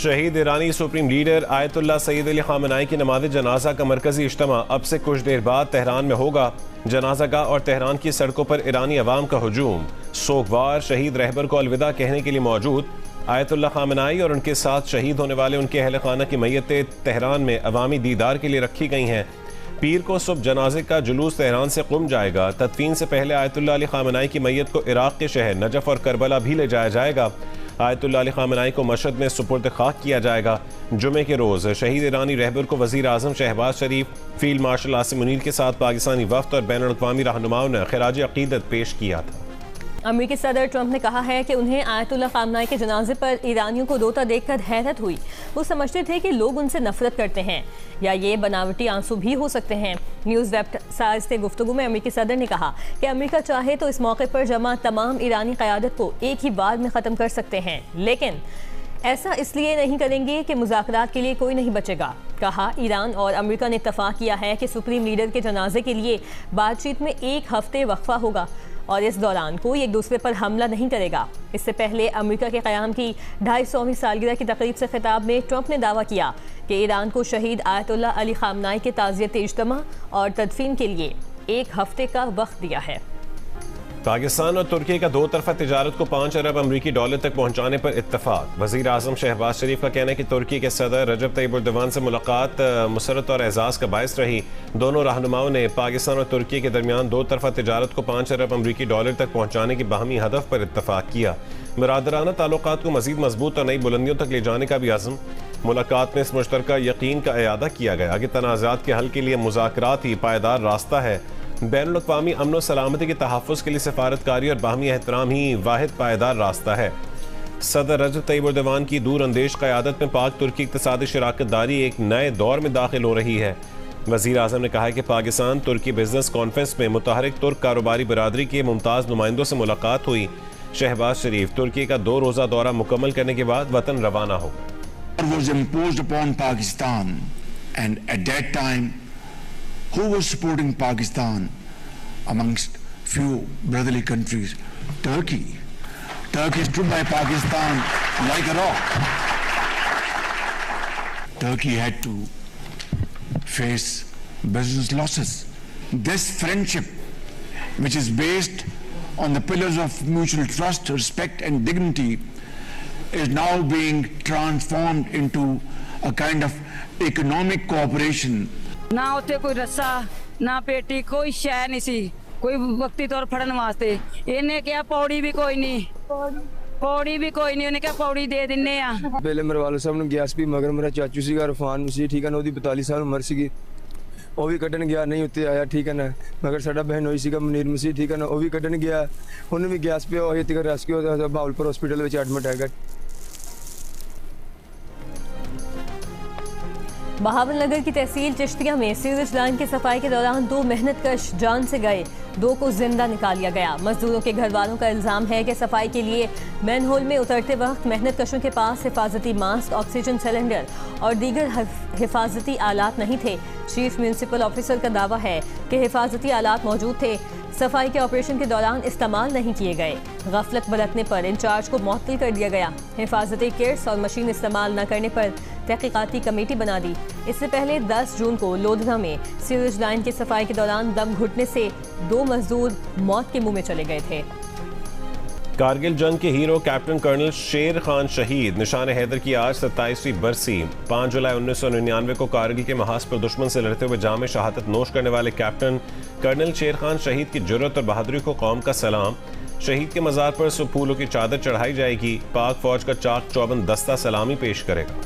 शहीद ईरानी supreme leader Ayatollah Syed Ali Khamenei की नमाज़ जनाजा का मरकजी इज्तिमा अब से कुछ देर बाद तेहरान में होगा। जनाजागाह और तेहरान की सड़कों पर ईरानी अवाम का हुजूम। सोगवार शहीद रहबर को अलविदा कहने के लिए मौजूद। आयतुल्लाह खामनाई और उनके साथ शहीद होने वाले उनके अहल खाना की मैयतें तेहरान में अवामी दीदार के लिए रखी गई हैं। पीर को सुबह जनाजे का जुलूस तेहरान से क़ुम जाएगा। तदफीन से पहले आयतुल्लाह अली खामनाई की मैयत को इराक के शहर नजफ और करबला भी ले जाया जाएगा। आयतुल्लाह अली खामनाई को मशहद में सुपुर्द खाक किया जाएगा। जुमे के रोज़ शहीद ईरानी रहबर को वज़ीर आज़म शहबाज शरीफ, फील्ड मार्शल आसिम मुनीर के साथ पाकिस्तानी वफ़द और बैनुल अक़वामी रहनुमाओं ने खिराज अक़ीदत पेश किया था। अमेरिकी सदर ट्रंप ने कहा है कि उन्हें आयतुल्लाह खामनाई के जनाजे पर ईरानियों को रोता देखकर हैरत हुई। वो समझते थे कि लोग उनसे नफरत करते हैं या ये बनावटी आंसू भी हो सकते हैं। न्यूज़ वेबसाइट से गुफ्तगू में अमेरिकी सदर ने कहा कि अमेरिका चाहे तो इस मौके पर जमा तमाम ईरानी क़यादत को एक ही बार में ख़त्म कर सकते हैं, लेकिन ऐसा इसलिए नहीं करेंगे कि मुज़ाकरात के लिए कोई नहीं बचेगा। कहा, ईरान और अमेरिका ने इत्तफाक किया है कि सुप्रीम लीडर के जनाजे के लिए बातचीत में 1 हफ्ते वक्फा होगा और इस दौरान कोई एक दूसरे पर हमला नहीं करेगा। इससे पहले अमेरिका के क़याम की 250वीं सालगिरह की तकरीब से खिताब में ट्रंप ने दावा किया कि ईरान को शहीद आयतुल्लाह अली खामनाई के ताज़ियत इज्तिमा और तदफीन के लिए 1 हफ्ते का वक्त दिया है। पाकिस्तान और तुर्की का 2 तरफा तिजारत को 5 अरब अमरीकी डॉलर तक पहुंचाने पर इत्तफाक। वज़ीर आज़म शहबाज शरीफ का कहना है कि तुर्की के सदर रजब तैयब एर्दोगान से मुलाकात मुसरत और एजाज़ का बायस रही। दोनों रहनुमाओं ने पाकिस्तान और तुर्की के दरमियान 2 तरफा तिजारत को 5 अरब अमरीकी डॉलर तक पहुंचाने की बाहमी हदफ पर इत्तफाक किया। बरादराना ताल्लुकात को मज़ीद मजबूत और नई बुलंदियों तक ले जाने का भी अज़्म। मुलाकात में इस मुश्तरका यकीन का इयादा किया गया कि तनाज़ात के हल के लिए मुज़ाकरात ही पायदार रास्ता है। बैनुल अक़वामी अमन व सलामती के तहफ़्फ़ुज़ के लिए सफ़ारतकारी और बाहमी एहतराम ही वाहिद पायदार रास्ता है। सदर रजब तैयब एर्दोगान की दूर अंदेश क़यादत में पाक तुर्की इक़्तिसादी शराकत दारी एक नए दौर में दाखिल हो रही है। वज़ीर आज़म ने कहा है कि पाकिस्तान तुर्की बिजनेस कॉन्फ्रेंस में मुतहरिक तुर्क कारोबारी बरादरी के मुमताज़ नुमाइंदों से मुलाकात हुई। शहबाज शरीफ तुर्की का 2 रोज़ा दौरा मुकम्मल करने के बाद वतन रवाना हो। Who was supporting Pakistan amongst few brotherly countries? Turkey. Turkey stood by Pakistan like a rock. Turkey had to face business losses. This friendship, which is based on the pillars of mutual trust, respect and dignity, is now being transformed into a kind of economic cooperation. ना उत्थे कोई रस्सा ना पेटी कोई शै नहीं सी, कोई वक्ती तौर फड़न वास्ते। इन्हें क्या पौड़ी भी कोई नहीं, पौड़ी भी कोई नहीं, उन्हें क्या पौड़ी दे दिन्ने आ। पहले मेरे वाले साहब ने गया सी, मगर मेरा चाचू सीगा रफान मसीह, ठीक है ना, 42 साल उम्र सी, वो भी कटन गया नहीं उत्ते आया, ठीक है ना। मगर साडा बहन होई सीगा मुनीर मसीह, ठीक है ना, वो भी कटन गया, उन्हें भी गैस पे होई तक रेस्क्यू भावलपुर हॉस्पिटल में एडमिट है। बहावलनगर की तहसील चिश्तिया में सीवरेज लाइन की सफाई के दौरान 2 मेहनतकश जान से गए, 2 को जिंदा निकाल लिया गया। मजदूरों के घर वालों का इल्जाम है कि सफाई के लिए मैनहोल में उतरते वक्त मेहनतकशों के पास हिफाजती मास्क, ऑक्सीजन सिलेंडर और दीगर हिफाजती आलात नहीं थे। चीफ म्यूनसिपल ऑफिसर का दावा है कि हिफाजती आलात मौजूद थे, सफाई के ऑपरेशन के दौरान इस्तेमाल नहीं किए गए। गफलत बरतने पर इंचार्ज को मुअत्तल कर दिया गया। हिफाजती किट्स और मशीन इस्तेमाल न करने पर तहकीकाती कमेटी बना दी। इससे पहले 10 जून को लोधरा में सीवरेज लाइन की सफाई के दौरान दम घुटने से 2 मजदूर मौत के मुंह में चले गए थे। कारगिल जंग के हीरो कैप्टन कर्नल शेर खान शहीद। निशान हैदर की आज 27वीं बरसी। 5 जुलाई 1999 को कारगिल के महाज पर दुश्मन से लड़ते हुए जाम शहादत नोश करने वाले कैप्टन कर्नल शेर खान शहीद की जुर्रत और बहादुरी को कौम का सलाम। शहीद के मज़ार पर सुबह फूलों की चादर चढ़ाई जाएगी। पाक फौज का चाक चौबंद दस्ता सलामी पेश करेगा।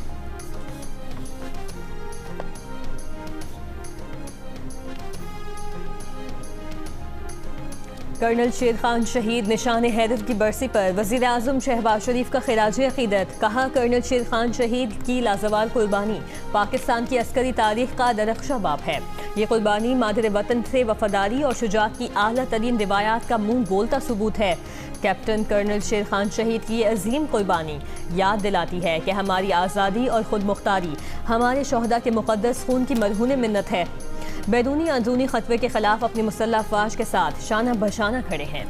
कर्नल शेर खान शहीद निशान हैदर की बरसी पर वज़ीर आज़म शहबाज शरीफ का खिराज अक़ीदत। कहा, कर्नल शेर खान शहीद की लाजवाल कुर्बानी पाकिस्तान की अस्करी तारीख का दरख्शा बाब है। ये कुर्बानी मादर वतन से वफादारी और शुजाअत की आला तरीन रिवायात का मुंह बोलता सबूत है। कैप्टन कर्नल शेर खान शहीद की अजीम कुर्बानी याद दिलाती है कि हमारी आज़ादी और खुद मुख्तारी हमारे शोहदा के मुक़द्दस खून की मरहून मिन्नत है। बैरूनी अंदरूनी खतवे के खिलाफ अपनी मुसल्लह अफ़वाज के साथ शाना बशाना खड़े हैं।